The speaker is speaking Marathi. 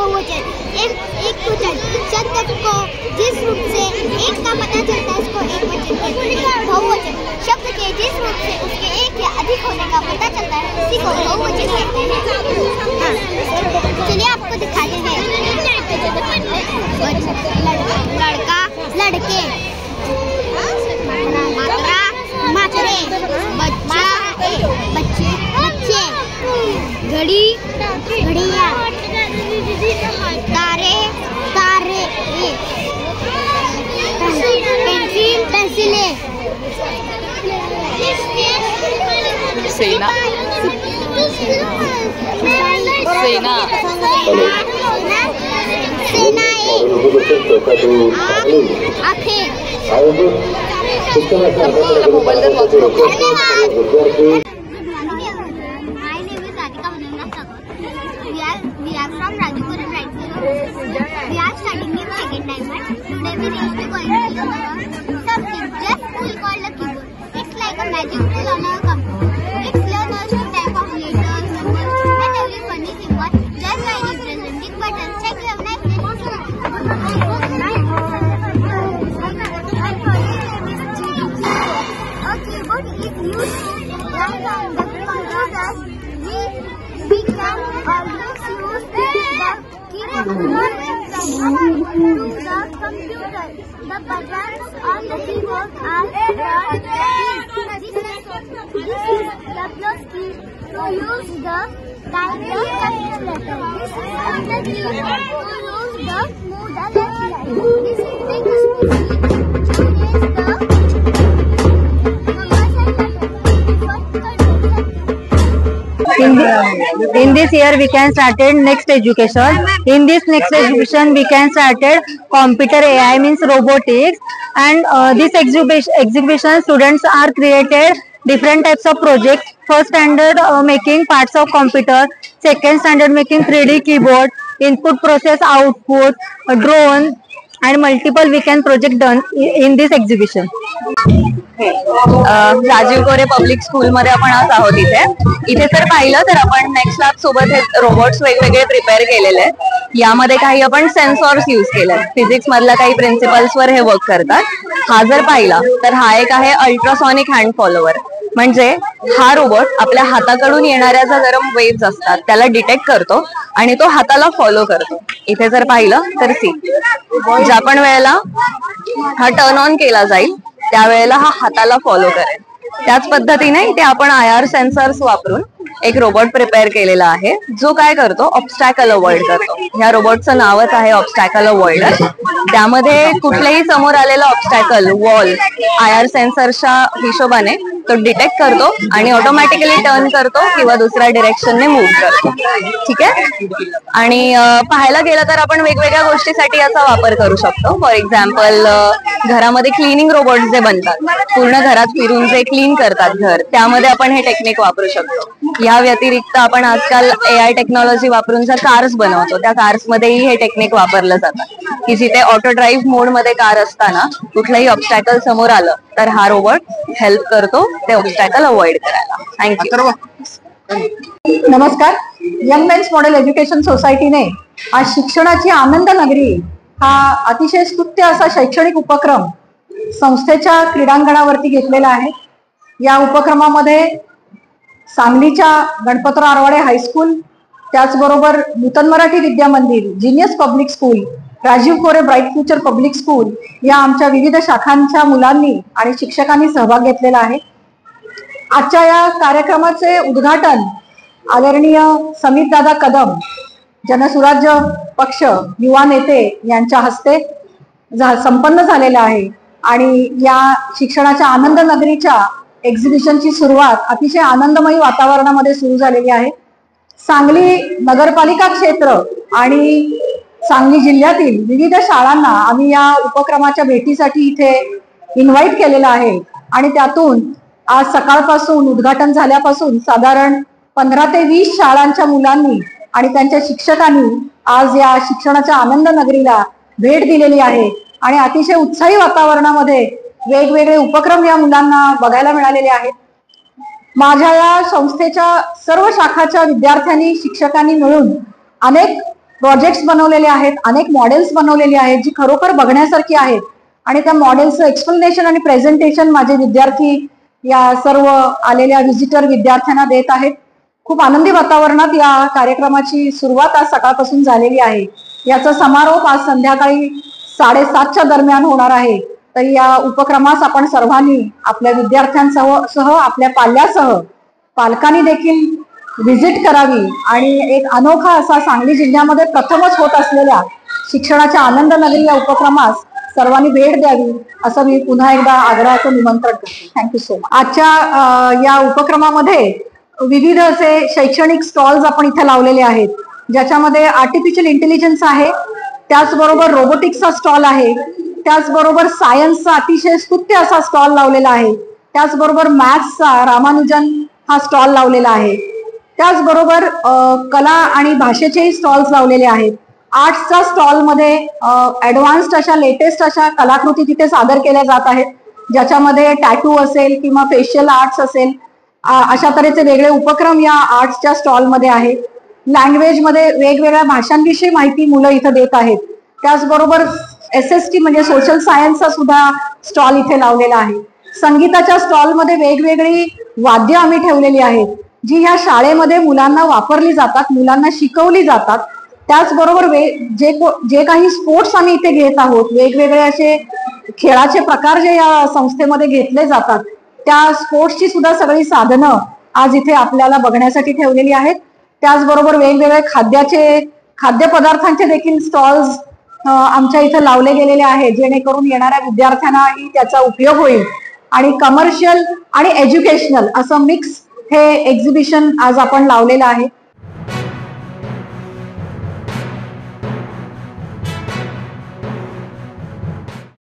बहुवचन, एकवचन शब्द को जिस रूप से एक का पता चलता है उसको एकवचन कहते हैं। बहुवचन शब्द के जिस रूप से उसके एक या अधिक होने का पता चलता है उसी को बहुवचन कहते हैं। चलिए आपको दिखाते हैं। लड़का, लड़के, मात्रा, मात्रे, बच्चा, बच्चे, बच्चे, घड़ी, घड़ियाँ, तारे, तारे, पेंसिल, पेंसिलें, सेना, सेना, आँखें। Mobile My name is Radhika Vananda Sagar. We are from Rajipur Right Zero. We are studying in second diamond. Today we reached to going to learn something just cool called a keyboard. It's like a magic tool on our computer. It's learn us to type of letters, numbers, and every funny symbol just by representing buttons. Check your nice a keyboard is used to write on the computer. We can always use the keyboard to the computer. The buttons on the keyboard are this is the plus key to use the type the capital letter. This is on the keyboard to use the move the left line. This is the key to use the In this year we can started next education. In this next education we can started computer AI means robotics, and this exhibition students are created different types of projects. First standard making parts of computer, second standard making 3D keyboard, input process output, drone, and multiple we can project done in this exhibition. Rajiv Kore public school मध्ये आपण आज आहोत. इथे जर पाहिलं तर आपण नेक्स्ट लॅब सोबत हे रोबोट्स वेगवेगळे प्रिपेअर केलेले आहेत. यामध्ये काही आपण सेन्सॉर्स यूज केले, फिजिक्स मधल्या काही प्रिन्सिपल्स वर हे वर्क करतात. हा जर पाहिला तर हा एक आहे अल्ट्रासॉनिक हँड फॉलोवर. म्हणजे हा रोबोट आपल्या हाताकडून येणाऱ्या ज्या गरम वेव्स असतात त्याला डिटेक्ट करतो आणि तो हाताला फॉलो करतो. इथे जर पाहिलं तर सी ज्या पण वेळेला हा टर्न ऑन केला जाईल त्यावेळेला हा हाताला फॉलो करेल. त्याच पद्धतीने इथे आपण IR सेन्सर्स वापरून एक रोबोट प्रिपेअर केलेला आहे जो काय करतो, ऑब्स्टॅकल अवॉइड करतो. या रोबोटचं नावच आहे ऑब्स्टॅकल अवॉइडर. त्यामध्ये कुठलेही समोर आलेलं ऑब्स्टॅकल, वॉल IR सेन्सरच्या हिशोबाने तो डिटेक्ट करतो आणि ऑटोमॅटिकली टर्न करतो किंवा दुसऱ्या डिरेक्शनने मूव्ह करतो. ठीक आहे. आणि पाहायला गेलं तर आपण वेगवेगळ्या गोष्टीसाठी याचा वापर करू शकतो. फॉर एक्झाम्पल घरामध्ये क्लिनिंग रोबोट जे बनतात, पूर्ण घरात फिरून जे क्लीन करतात घर, त्यामध्ये आपण हे टेक्निक वापरू शकतो. या व्यतिरिक्त आपण आजकाल AI टेक्नॉलॉजी वापरून जर कार्स बनवतो त्या कार्स मध्येही हे टेक्निक वापरलं जातं की जिथे ऑटो ड्राईव्ह मोड मध्ये कार असताना कुठलंही ऑब्स्टॅकल समोर आलं तर हा रोबोट हेल्प करतो ते ऑब्स्टॅकल अवॉइड करायला. थँक्यू. नमस्कार. यंग मेन्स मॉडेल एज्युकेशन सोसायटीने आज शिक्षणाची आनंद नगरी हा अतिशय स्तुत्य असा शैक्षणिक उपक्रम संस्थेच्या क्रीडांगणावरती घेतलेला आहे. या उपक्रमामध्ये सांगलीच्या गणपतराव आरवाडे हायस्कूल, त्याचबरोबर नूतन मराठी विद्या मंदिर, जिनियस पब्लिक स्कूल, राजीव कोरे ब्राईट फ्युचर पब्लिक स्कूल या आमच्या विविध शाखांच्या मुलांनी आणि शिक्षकांनी सहभाग घेतलेला आहे. आजच्या या कार्यक्रमाचे उद्घाटन आदरणीय समीर दादा कदम, जनसुराज्य पक्ष युवा नेते यांच्या हस्ते संपन्न झालेलं आहे. आणि या शिक्षणाच्या आनंद नगरीच्या एक्झिबिशनची सुरुवात अतिशय आनंदमयी वातावरणामध्ये सुरू झालेली आहे. सांगली नगरपालिका क्षेत्र आणि सांगली जिल्ह्यातील विविध शाळांना आम्ही या उपक्रमाच्या भेटीसाठी इथे इन्व्हाइट केलेलं आहे. आणि त्यातून आज सकाळपासून उद्घाटन झाल्यापासून साधारण 15 ते 20 शाळांच्या मुलांनी आणि त्यांच्या शिक्षकांनी आज या शिक्षणाच्या आनंद नगरीला भेट दिलेली आहे. आणि अतिशय उत्साही वातावरणामध्ये वेगवेगळे उपक्रम या मुलांना बघायला मिळालेले आहेत. माझ्या या संस्थेच्या सर्व शाखाच्या विद्यार्थ्यांनी शिक्षकांनी मिळून अनेक प्रोजेक्ट्स बनवलेले आहेत, अनेक मॉडेल्स बनवलेली आहेत जी खरोखर बघण्यासारखी आहेत आणि त्या मॉडेल्सचं एक्सप्लेनेशन आणि प्रेझेंटेशन माझे विद्यार्थी या सर्व आलेल्या व्हिजिटर विद्यार्थ्यांना देत आहेत. खूप आनंदी वातावरणात या कार्यक्रमाची सुरुवात आज सकाळपासून झालेली आहे. याचा समारोप आज संध्याकाळी 7:30च्या दरम्यान होणार आहे. तर या उपक्रमास आपण सर्वांनी आपल्या विद्यार्थ्यांसह आपल्या पालकांनी देखील व्हिजिट करावी आणि एक अनोखा असा सांगली जिल्ह्यामध्ये प्रथमच होत असलेल्या शिक्षणाच्या आनंद नगरी या उपक्रमास सर्वांनी भेट द्यावी असं मी पुन्हा एकदा आग्रहाचं निमंत्रण करते. Thank you so much. आजच्या या उपक्रमामध्ये विविध असे शैक्षणिक स्टॉल्स आपण इथे लावलेले आहेत, ज्याच्यामध्ये आर्टिफिशियल इंटेलिजन्स आहे, त्याचबरोबर रोबोटिक्सचा स्टॉल आहे, त्याचबरोबर सायन्सचा अतिशय स्तुत्य असा स्टॉल लावलेला आहे, त्याचबरोबर मॅथ्सचा रामानुजन हा स्टॉल लावलेला आहे, त्याचबरोबर कला आणि भाषेचेही स्टॉल्स लावलेले आहेत. आर्ट्सच्या स्टॉलमध्ये ऍडव्हान्स्ड अशा लेटेस्ट अशा कलाकृती तिथे सादर केल्या जात आहेत, ज्याच्यामध्ये टॅटू असेल किंवा फेशियल आर्ट्स असेल अशा तऱ्हेचे वेगळे उपक्रम या आर्ट्सच्या स्टॉलमध्ये आहेत. लँग्वेजमध्ये वेगवेगळ्या भाषांविषयी माहिती मुलं इथं देत आहेत. त्याचबरोबर SST म्हणजे सोशल सायन्सचा सुद्धा स्टॉल इथे लावलेला आहे. संगीताच्या स्टॉलमध्ये वेगवेगळी वाद्य आम्ही ठेवलेली आहेत, जी ह्या शाळेमध्ये मुलांना वापरली जातात, मुलांना शिकवली जातात. त्याचबरोबर जे काही स्पोर्ट्स आम्ही इथे घेत आहोत, वेगवेगळे असे खेळाचे प्रकार जे या संस्थेमध्ये घेतले जातात, त्या स्पोर्ट्सची सुद्धा सगळी साधनं आज इथे आपल्याला बघण्यासाठी ठेवलेली आहेत. त्याचबरोबर वेगवेगळे खाद्यपदार्थांचे देखील स्टॉल्स आमच्या इथे लावले गेलेले आहेत, जेणेकरून येणाऱ्या विद्यार्थ्यांनाही त्याचा उपयोग होईल. आणि कमर्शियल आणि एज्युकेशनल असं मिक्स हे एक्झिबिशन आज आपण लावलेलं आहे.